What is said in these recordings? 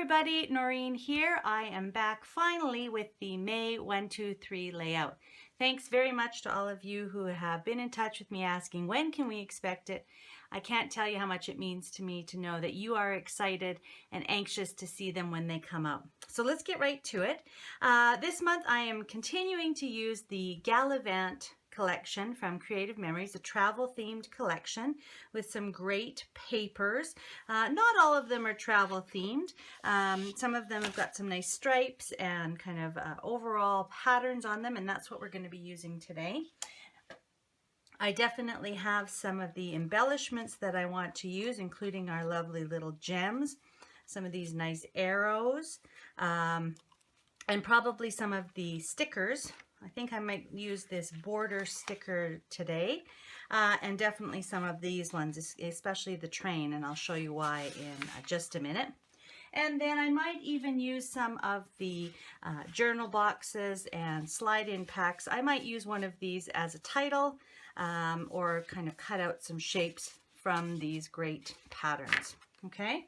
everybody, Noreen here. I am back finally with the May 1, 2, 3 layout. Thanks very much to all of you who have been in touch with me asking when can we expect it. I can't tell you how much it means to me to know that you are excited and anxious to see them when they come out. So let's get right to it. This month I am continuing to use the Gallivant Collection from Creative Memories, a travel themed collection with some great papers. Not all of them are travel themed. Some of them have got some nice stripes and kind of overall patterns on them, and that's what we're going to be using today. I definitely have some of the embellishments that I want to use, including our lovely little gems, some of these nice arrows, and probably some of the stickers. I think I might use this border sticker today, and definitely some of these ones, especially the train, and I'll show you why in just a minute. And then I might even use some of the journal boxes and slide-in packs. I might use one of these as a title, or kind of cut out some shapes from these great patterns, okay?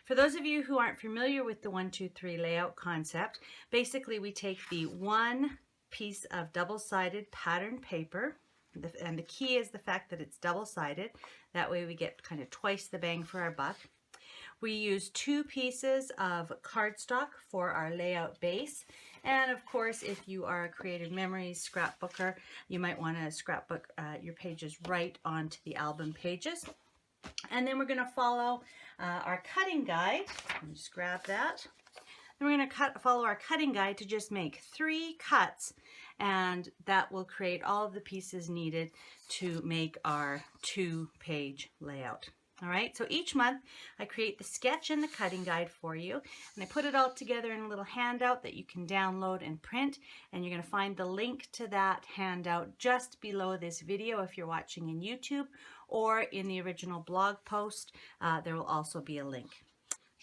For those of you who aren't familiar with the 1, 2, 3 layout concept, basically we take the one piece of double-sided pattern paper, and the key is the fact that it's double-sided. That way we get kind of twice the bang for our buck. We use 2 pieces of cardstock for our layout base, and of course if you are a Creative Memories scrapbooker, you might want to scrapbook your pages right onto the album pages. And then we're going to follow our cutting guide. Let me just grab that. Then we're going to follow our cutting guide to just make 3 cuts, and that will create all of the pieces needed to make our 2-page layout. All right, so each month I create the sketch and the cutting guide for you, and I put it all together in a little handout that you can download and print, and you're going to find the link to that handout just below this video if you're watching in YouTube, or in the original blog post. There will also be a link.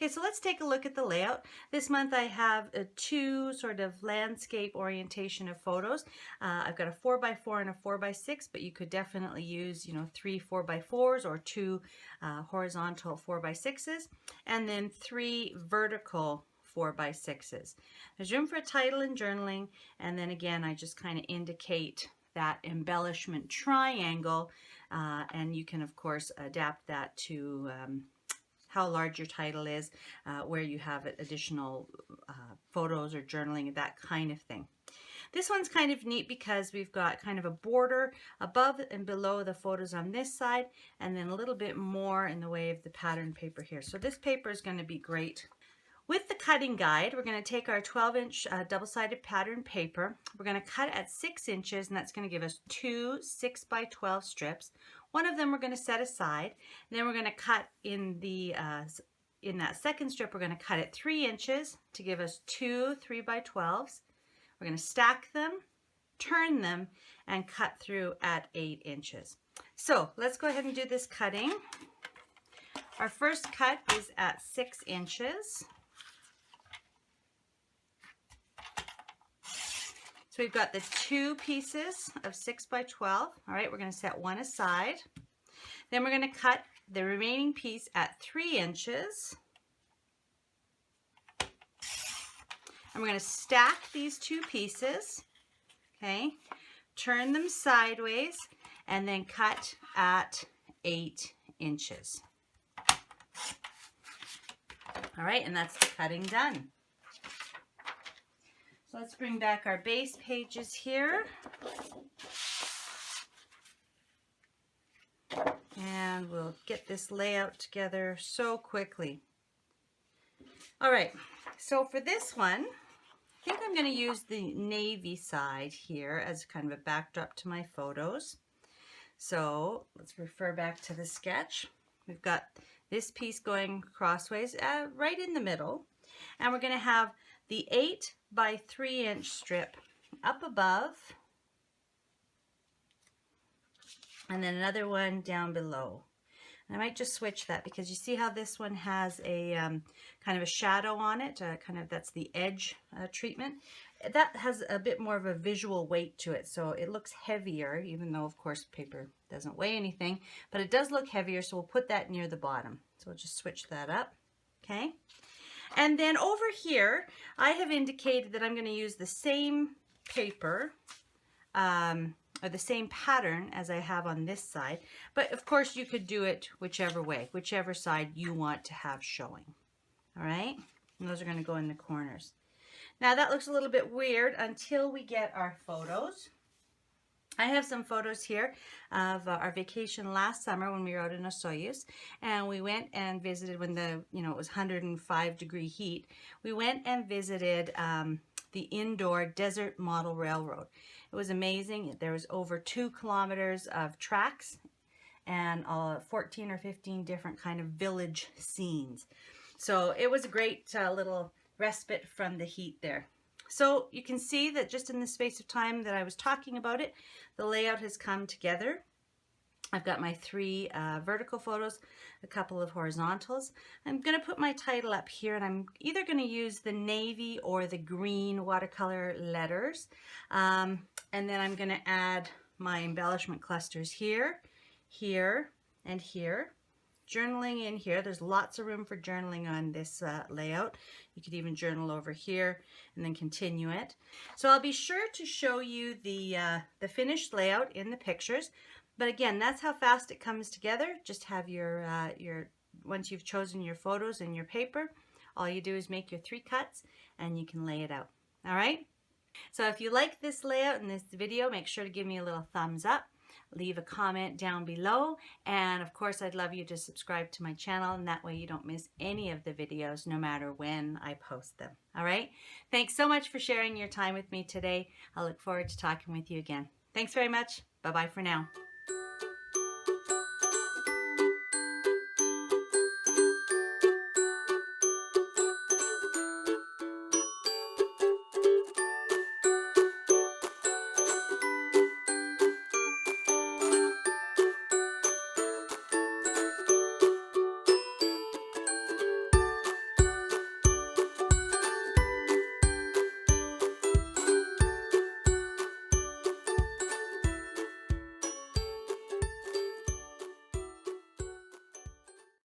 Okay, so let's take a look at the layout. This month I have 2 sort of landscape orientation of photos. I've got a 4x4 and a 4x6, but you could definitely use, 3 4x4s or 2 horizontal 4x6s, and then 3 vertical 4x6s. There's room for a title and journaling, and then again I just kind of indicate that embellishment triangle, and you can of course adapt that to how large your title is, where you have additional photos or journaling, that kind of thing. This one's kind of neat because we've got kind of a border above and below the photos on this side, and then a little bit more in the way of the pattern paper here. So this paper is going to be great. With the cutting guide, we're going to take our 12-inch double-sided pattern paper. We're going to cut at 6 inches, and that's going to give us 2 6x12 strips. One of them we're going to set aside. And then we're going to cut in that second strip, we're going to cut at 3 inches to give us 2 3x12s. We're going to stack them, turn them, and cut through at 8 inches. So let's go ahead and do this cutting. Our first cut is at 6 inches. So we've got the 2 pieces of 6x12. All right, we're going to set one aside. Then we're going to cut the remaining piece at 3 inches. And we're going to stack these 2 pieces, okay, turn them sideways, and then cut at 8 inches. All right, and that's the cutting done. So let's bring back our base pages here. And we'll get this layout together so quickly. All right, so for this one, I think I'm going to use the navy side here as kind of a backdrop to my photos. So let's refer back to the sketch. We've got this piece going crossways right in the middle, and we're going to have the 8x3 strip up above, and then another one down below. And I might just switch that because you see how this one has a kind of a shadow on it, that's the edge treatment. That has a bit more of a visual weight to it, so it looks heavier, even though of course paper doesn't weigh anything, but it does look heavier, so we'll put that near the bottom. So we'll just switch that up, okay? And then over here, I have indicated that I'm going to use the same paper, or the same pattern as I have on this side. But of course you could do it whichever way, whichever side you want to have showing. All right, and those are going to go in the corners. Now that looks a little bit weird until we get our photos. I have some photos here of our vacation last summer when we were out in Osoyoos, and we went and visited when it was 105-degree heat. We went and visited the indoor desert model railroad. It was amazing. There was over 2 kilometers of tracks and 14 or 15 different kind of village scenes. So it was a great little respite from the heat there. So you can see that just in the space of time that I was talking about it, the layout has come together. I've got my 3 vertical photos, a couple of horizontals. I'm going to put my title up here, and I'm either going to use the navy or the green watercolor letters. And then I'm going to add my embellishment clusters here, here, and here. Journaling in here. There's lots of room for journaling on this layout. You could even journal over here and then continue it. So I'll be sure to show you the finished layout in the pictures. But again, that's how fast it comes together. Just have your once you've chosen your photos and your paper, all you do is make your 3 cuts and you can lay it out. All right? So if you like this layout and this video, make sure to give me a little thumbs up. Leave a comment down below, and of course I'd love you to subscribe to my channel, and that way you don't miss any of the videos no matter when I post them. All right, thanks so much for sharing your time with me today. I look forward to talking with you again. Thanks very much. Bye bye for now.